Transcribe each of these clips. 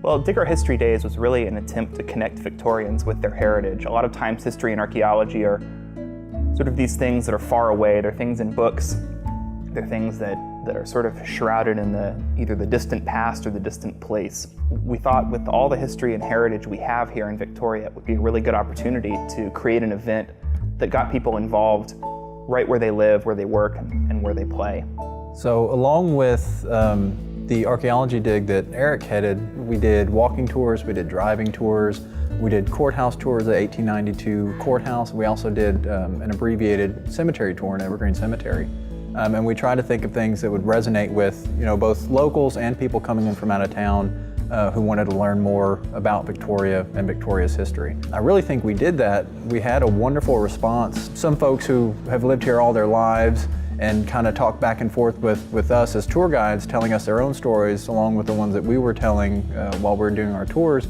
Well, Dig Our History Days was really an attempt to connect Victorians with their heritage. A lot of times history and archaeology are sort of these things that are far away. They're things in books. They're things that are sort of shrouded in either the distant past or the distant place. We thought with all the history and heritage we have here in Victoria, it would be a really good opportunity to create an event that got people involved right where they live, where they work, and where they play. So along with the archaeology dig that Eric headed, we did walking tours, we did driving tours, we did courthouse tours at 1892 courthouse. We also did an abbreviated cemetery tour in Evergreen Cemetery. And we tried to think of things that would resonate with, both locals and people coming in from out of town who wanted to learn more about Victoria and Victoria's history. I really think we did that. We had a wonderful response. Some folks who have lived here all their lives and kind of talk back and forth with us as tour guides, telling us their own stories along with the ones that we were telling while we were doing our tours.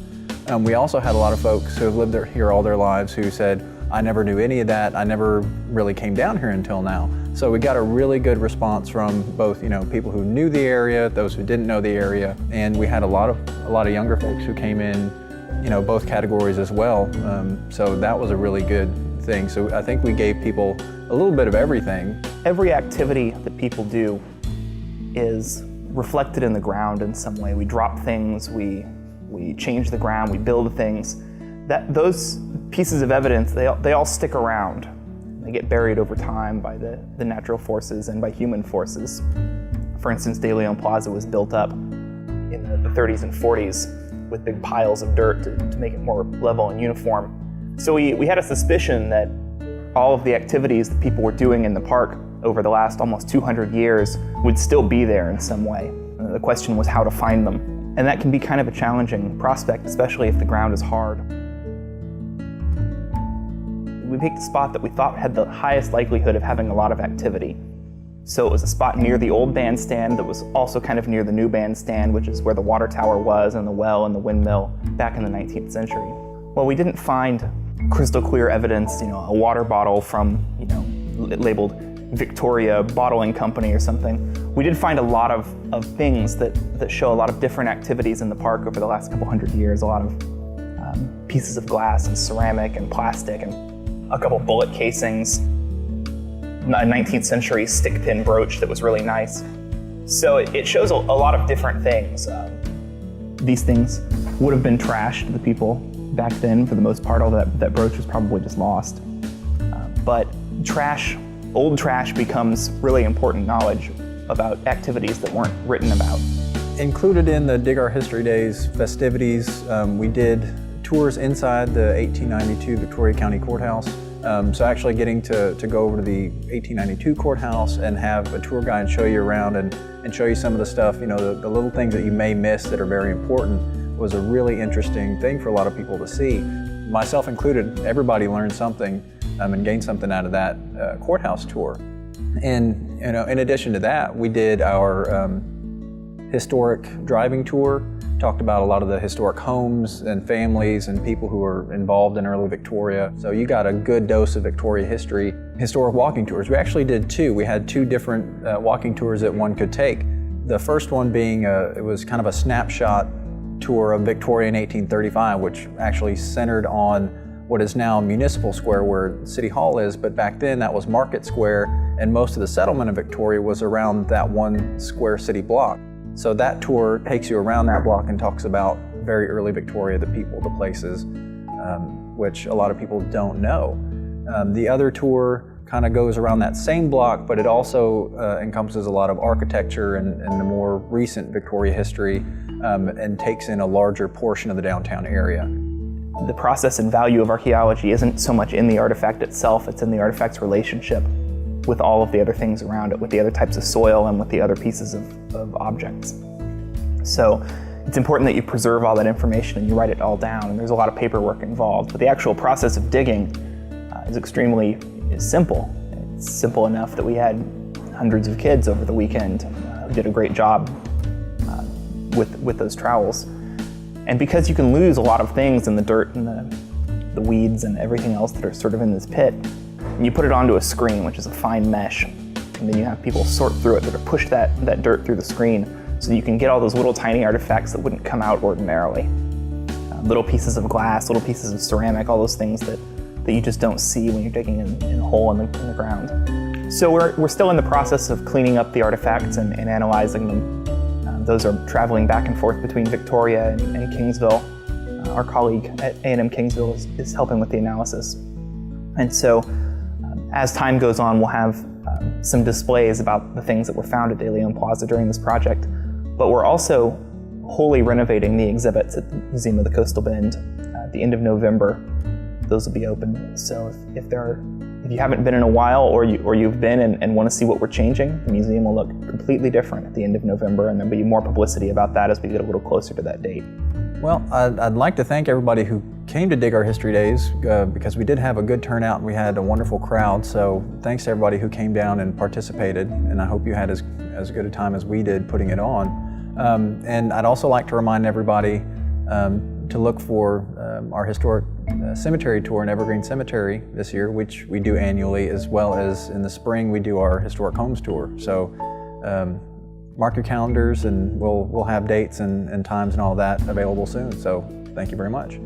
We also had a lot of folks who have lived here all their lives who said, I never knew any of that, I never really came down here until now. So we got a really good response from both people who knew the area, those who didn't know the area, and we had a lot of younger folks who came in, both categories as well. So that was a really good thing. So I think we gave people a little bit of everything. Every activity that people do is reflected in the ground in some way. We drop things, we change the ground, we build things. Those pieces of evidence, they all stick around. They get buried over time by the natural forces and by human forces. For instance, De Leon Plaza was built up in the 30s and 40s with big piles of dirt to make it more level and uniform. So we had a suspicion that all of the activities that people were doing in the park over the last almost 200 years would still be there in some way. The question was how to find them. And that can be kind of a challenging prospect, especially if the ground is hard. We picked a spot that we thought had the highest likelihood of having a lot of activity. So it was a spot near the old bandstand that was also kind of near the new bandstand, which is where the water tower was and the well and the windmill back in the 19th century. Well, we didn't find crystal clear evidence, a water bottle from, labeled Victoria Bottling Company or something. We did find a lot of things that show a lot of different activities in the park over the last couple hundred years, a lot of pieces of glass and ceramic and plastic and a couple bullet casings, a 19th century stick pin brooch that was really nice. So it shows a lot of different things. These things would have been trashed to the people back then for the most part, although that brooch was probably just lost. But old trash becomes really important knowledge about activities that weren't written about. Included in the Dig Our History Days festivities, we did tours inside the 1892 Victoria County Courthouse. So actually getting to go over to the 1892 courthouse and have a tour guide show you around and show you some of the stuff, the little things that you may miss that are very important was a really interesting thing for a lot of people to see. Myself included, everybody learned something and gained something out of that courthouse tour. And in addition to that, we did our historic driving tour, talked about a lot of the historic homes and families and people who were involved in early Victoria. So you got a good dose of Victoria history. Historic walking tours, we actually did two. We had two different walking tours that one could take. The first one being, it was kind of a snapshot tour of Victoria in 1835, which actually centered on what is now Municipal Square where City Hall is, but back then that was Market Square, and most of the settlement of Victoria was around that one square city block. So that tour takes you around that block and talks about very early Victoria, the people, the places, which a lot of people don't know. The other tour kind of goes around that same block, but it also encompasses a lot of architecture and the more recent Victoria history and takes in a larger portion of the downtown area. The process and value of archaeology isn't so much in the artifact itself, it's in the artifact's relationship with all of the other things around it, with the other types of soil and with the other pieces of objects. So it's important that you preserve all that information and you write it all down, and there's a lot of paperwork involved. But the actual process of digging is extremely simple. It's simple enough that we had hundreds of kids over the weekend who did a great job with those trowels. And because you can lose a lot of things in the dirt and the weeds and everything else that are sort of in this pit, and you put it onto a screen, which is a fine mesh, and then you have people sort through it, that push that dirt through the screen. So you can get all those little tiny artifacts that wouldn't come out ordinarily. Little pieces of glass, little pieces of ceramic, all those things that you just don't see when you're digging in a hole in the ground. So we're still in the process of cleaning up the artifacts and analyzing them. Those are traveling back and forth between Victoria and Kingsville. Our colleague at A&M Kingsville is helping with the analysis. And so as time goes on, we'll have some displays about the things that were found at De Leon Plaza during this project. But we're also wholly renovating the exhibits at the Museum of the Coastal Bend. At the end of November, those will be open. So if you haven't been in a while, or you've been and want to see what we're changing, the museum will look completely different at the end of November, and there'll be more publicity about that as we get a little closer to that date. Well, I'd like to thank everybody who came to Dig Our History Days because we did have a good turnout and we had a wonderful crowd. So thanks to everybody who came down and participated, and I hope you had as good a time as we did putting it on. And I'd also like to remind everybody to look for our historic cemetery tour in Evergreen Cemetery this year, which we do annually, as well as in the spring we do our historic homes tour. So mark your calendars, and we'll have dates and times and all that available soon. So thank you very much.